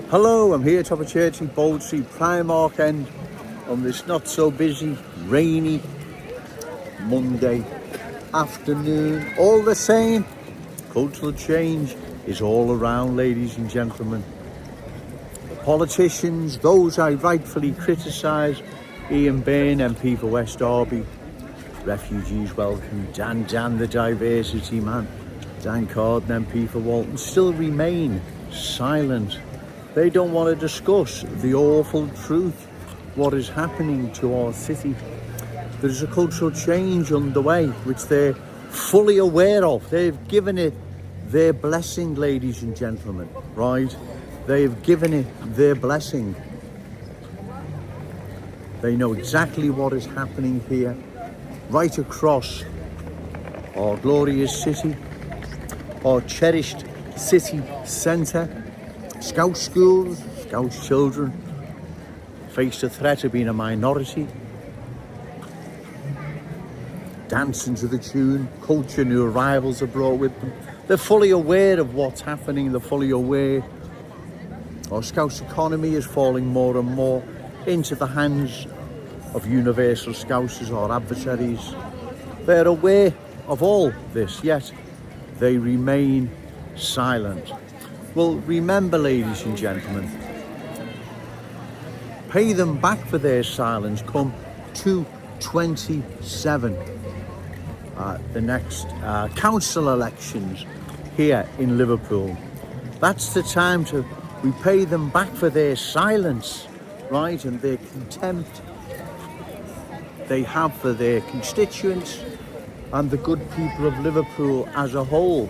Hello, I'm here top of Church in Bold Street, Primark End, on this not so busy, rainy Monday afternoon. All the same, cultural change is all around, ladies and gentlemen. The politicians, those I rightfully criticise, Ian Byrne, MP for West Derby, refugees welcome, Dan the diversity man, Dan Carden, MP for Walton, still remain silent. They don't want to discuss the awful truth, what is happening to our city. There's a cultural change underway, which they're fully aware of. They've given it their blessing, ladies and gentlemen, right? They've given it their blessing. They know exactly what is happening here, right across our glorious city, our cherished city centre. Scout schools, Scout children face the threat of being a minority. Dancing to the tune, culture new arrivals are brought with them. They're fully aware of what's happening, they're fully aware. Our Scouts economy is falling more and more into the hands of universal Scousers, our adversaries. They're aware of all this, yet they remain silent. Well, remember, ladies and gentlemen, pay them back for their silence come 2027, the next council elections here in Liverpool. That's the time to repay them back for their silence, right, and their contempt they have for their constituents and the good people of Liverpool as a whole.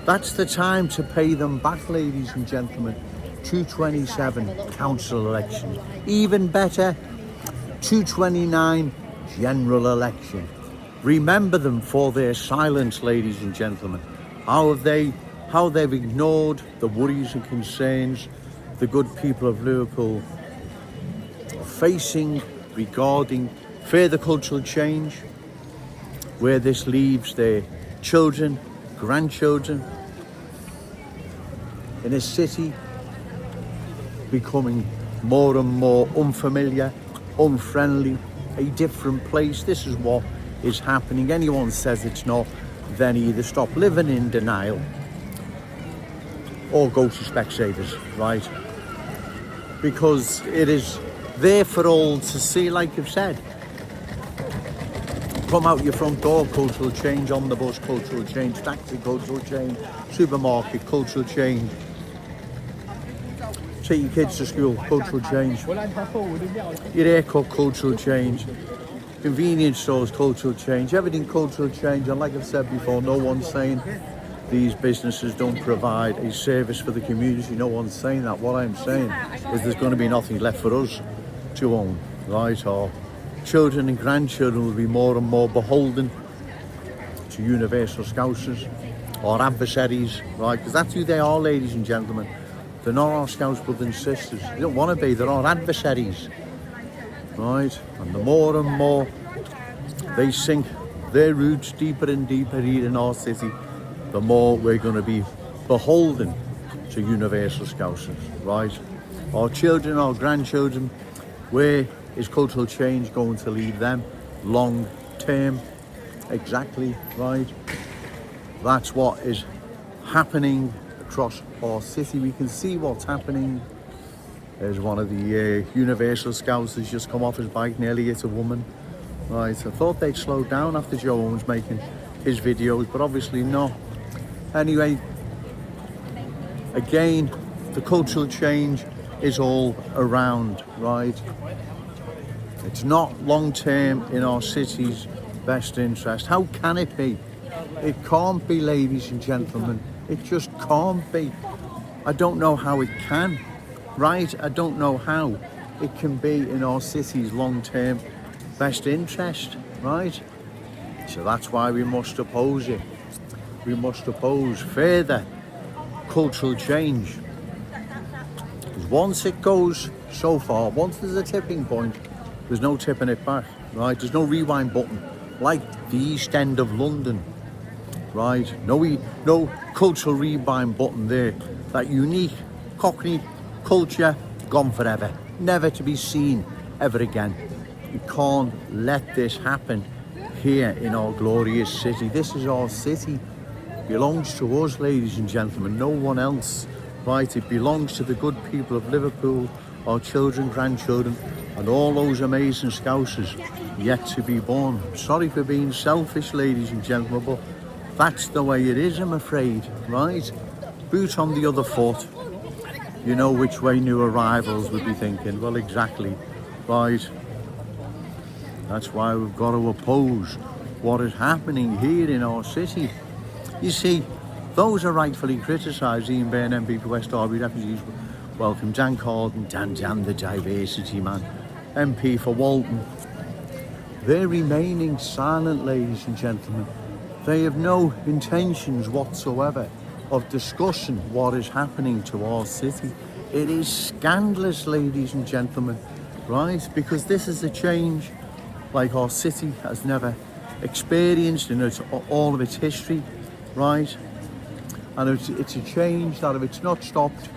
That's the time to pay them back, ladies and gentlemen. 227 council elections. Even better, 229 general election. Remember them for their silence, ladies and gentlemen. How they've ignored the worries and concerns the good people of Liverpool are facing regarding further cultural change, where this leaves their children, grandchildren, in a city becoming more and more unfamiliar, unfriendly, a different place. This is what is happening. Anyone says it's not, then either stop living in denial or go to Specsavers, right? Because it is there for all to see, like I've said. Come out your front door, cultural change. On the bus, cultural change. Taxi, cultural change. Supermarket, cultural change. Take your kids to school, cultural change. Your haircut, cultural change. Convenience stores, cultural change. Everything cultural change. And like I've said before, no one's saying these businesses don't provide a service for the community. No one's saying that. What I'm saying is there's going to be nothing left for us to own, right? Or children and grandchildren will be more and more beholden to universal Scousers or adversaries, right? Because that's who they are, ladies and gentlemen. They're not our Scouts brothers and sisters. They don't want to be. They're our adversaries, right? And the more and more they sink their roots deeper and deeper here in our city, the more we're going to be beholden to universal Scousers, right? Our children, our grandchildren, where is cultural change going to lead them long term? Exactly, right? That's what is happening across our city. We can see what's happening. There's one of the Universal Scouts that's just come off his bike, nearly hit a woman. Right, I thought they'd slow down after Joe was making his videos, but obviously not. Anyway, again, the cultural change is all around, right? It's not long term in our city's best interest. How can it be? It can't be, ladies and gentlemen. It just can't be. I don't know how it can, right? I don't know how it can be in our city's long term best interest, right? So that's why we must oppose it. We must oppose further cultural change. Because once it goes so far, once there's a tipping point, there's no tipping it back, right? There's no rewind button, like the East End of London, right? No cultural rewind button there. That unique Cockney Culture gone forever, never to be seen ever again. We can't let this happen here in our glorious city. This is our city. It belongs to us, ladies and gentlemen, no one else. Right, it belongs to the good people of Liverpool, our children, grandchildren, and all those amazing Scousers yet to be born. Sorry for being selfish, ladies and gentlemen, but that's the way it is, I'm afraid, right? Boot on the other foot. You know which way new arrivals would be thinking. Well, exactly, right? That's why we've got to oppose what is happening here in our city. You see, those are rightfully criticised. Ian Byrne, MP for West Derby Refugees Welcome. Dan Carden, Dan the diversity man, MP for Walton. They're remaining silent, ladies and gentlemen. They have no intentions whatsoever of discussing what is happening to our city. It is scandalous, ladies and gentlemen, right? Because this is a change like our city has never experienced in all of its history, right? And it's a change that, if it's not stopped,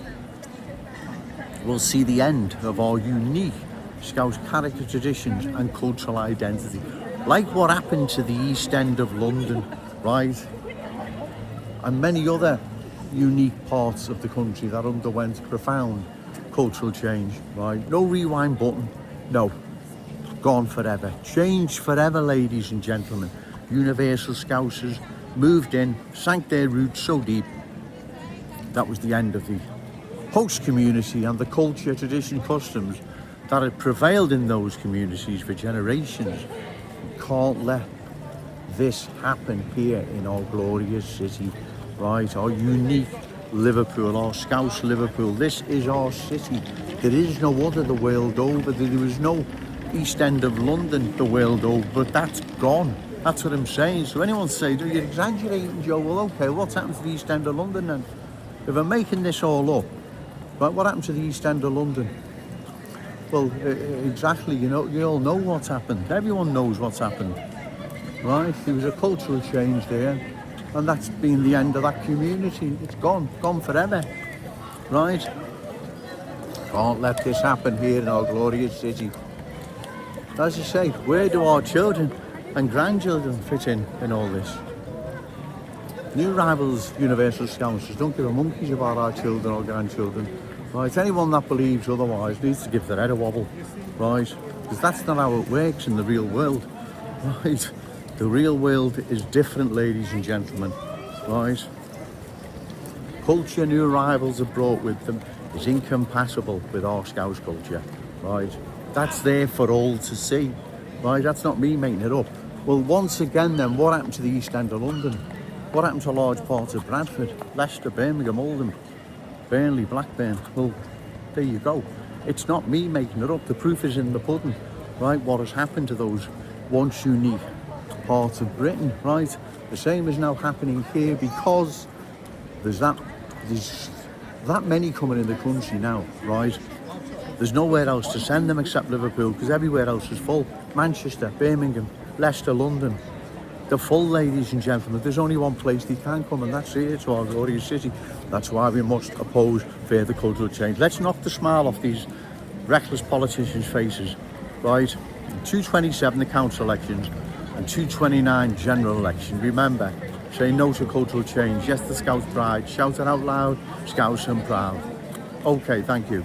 we'll see the end of our unique Scouse character, traditions and cultural identity. Like what happened to the East End of London, right? And many other unique parts of the country that underwent profound cultural change, right? No rewind button, no. Gone forever. Changed forever, ladies and gentlemen. Universal Scousers moved in, sank their roots so deep. That was the end of the host community and the culture, tradition, customs that had prevailed in those communities for generations. We can't let this happen here in our glorious city, right? Our unique Liverpool, our Scouse Liverpool. This is our city. There is no other the world over. There was no East End of London the world over, but that's gone. That's what I'm saying. So anyone say, "Do you're exaggerating, Joe?" Well, okay, what's happened to the East End of London then? If I'm making this all up, right, what happened to the East End of London? Well, exactly, you all know what's happened. Everyone knows what's happened, right? There was a cultural change there, and that's been the end of that community. It's gone forever, right? Can't let this happen here in our glorious city. As I say, where do our children and grandchildren fit in all this? New rivals, Universal Scousers, don't give a monkeys about our children or grandchildren. Right, anyone that believes otherwise needs to give their head a wobble, right? Because that's not how it works in the real world, right? The real world is different, ladies and gentlemen, right? Culture new arrivals have brought with them is incompatible with our Scouse culture, right? That's there for all to see, right? That's not me making it up. Well, once again then, what happened to the East End of London? What happened to large parts of Bradford, Leicester, Birmingham, Oldham, Burnley, Blackburn? Well, there you go. It's not me making it up. The proof is in the pudding, right? What has happened to those once unique parts of Britain, right? The same is now happening here because there's that many coming in the country now, right? There's nowhere else to send them except Liverpool, because everywhere else is full. Manchester, Birmingham, Leicester, London. They're full, ladies and gentlemen. There's only one place they can come, and that's here, to our glorious city. That's why we must oppose further cultural change. Let's knock the smile off these reckless politicians' faces, right? 227, the council elections, and 229, general election. Remember, say no to cultural change. Yes, the Scouse pride. Shout it out loud, Scouse and proud. Okay, thank you.